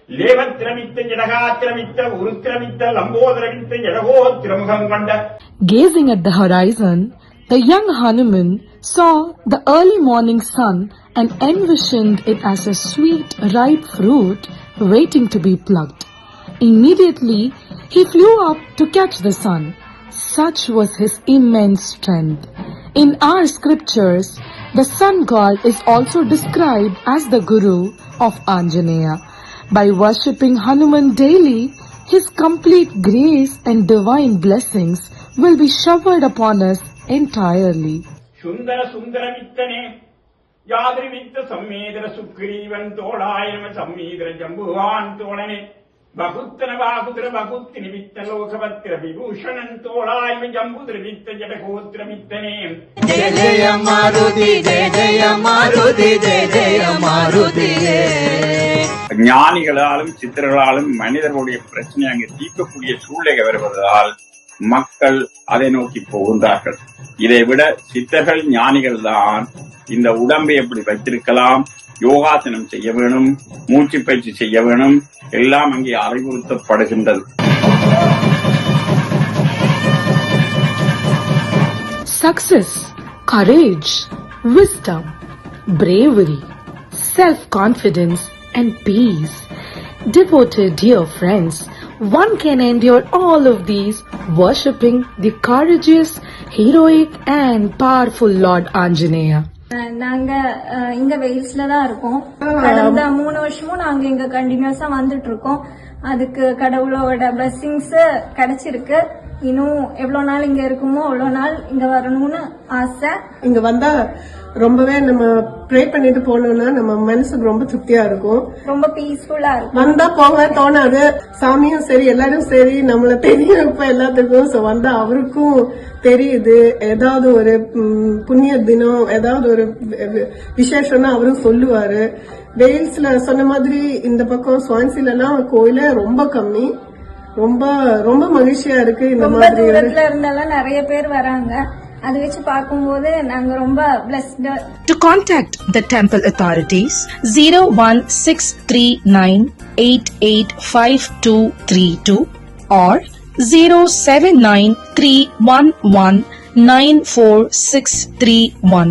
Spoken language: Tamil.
Gazing at the horizon, the young Hanuman saw the early morning sun and envisioned it as a sweet, ripe fruit waiting to be plucked. Immediately, he flew up to catch the sun. Such was his immense strength. In our scriptures, the sun god is also described as the guru of Anjaneya. By worshipping Hanuman daily, his complete grace and divine blessings will be showered upon us entirely. Sundara Sundaramittane Yadrivitta Sammedra Sukrivan Tolayam Sammedra Jambuan Tolane Bakuttana Bakutra Bakuttini Vitta Lokavatra Vibhushanan Tolayam Jambudra Vitta Jatakotra Vittane Jai Jaya Maruti Jai Jaya Maruti Jai Jaya Maruti ஞானிகளாலும் சித்தர்களாலும் மனிதர்களுடைய பிரச்சனை அங்கு தீர்க்கக்கூடிய சூழ்நிலை வருவதால் மக்கள் அதை நோக்கி போகின்றார்கள். இதைவிட சித்தர்கள் ஞானிகள் தான் இந்த உடம்பை எப்படி வைத்திருக்கலாம், யோகாசனம் செய்ய வேணும், மூச்சு பயிற்சி செய்ய வேணும், எல்லாம் அங்கே அறிவுறுத்தப்படுகின்றது. Success, courage, wisdom, bravery, self-confidence and peace. Devoted dear friends, one can endure all of these worshipping the courageous, heroic and powerful Lord Anjaneya. நாங்க இங்க வெயில்ஸ்ல தான் இருக்கோம். கடந்த 3 வருஷமும் நாங்க இங்க கண்டினியூஸா வந்துட்டு இருக்கோம். அதுக்கு கடவுளோட பிளெஸிங்ஸ் கிடைச்சிருக்கு. இன்னும் எவ்வளவு நாள் இங்க இருக்குமோ அவ்வளவு நாள் இங்க வரணும்னு ஆசை. இங்க வந்தா ரொம்பவே நம்ம ப்ரே பண்ணிட்டு போனோம்னா நம்ம மனசுக்கு ரொம்ப திருப்தியா இருக்கும், ரொம்ப பீஸ்ஃபுல்லா இருக்கும். வந்தா போக தோணாது. சாமியும் சரி எல்லாரும் சரி நம்மள தெரியும் இப்ப எல்லாத்துக்கும். சோ வந்தா அவருக்கும் தெரியுது ஏதாவது ஒரு புண்ணிய தினம் ஏதாவது ஒரு விசேஷம்னா அவரும் சொல்லுவாரு. வெயில்ஸ்ல சொன்ன மாதிரி இந்த பக்கம் சுவான்சிலாம் கோயில ரொம்ப கம்மி, ரொம்ப ரொம்ப மகிழ்ச்சியா இருக்கு. இந்த மாதிரி தூரத்துல இருந்தாலும் நிறைய பேர் வராங்க. அது வச்சு பார்க்கும்போது நாங்க ரொம்ப blessed. To contact the temple authorities 01639885232 or 07931194631.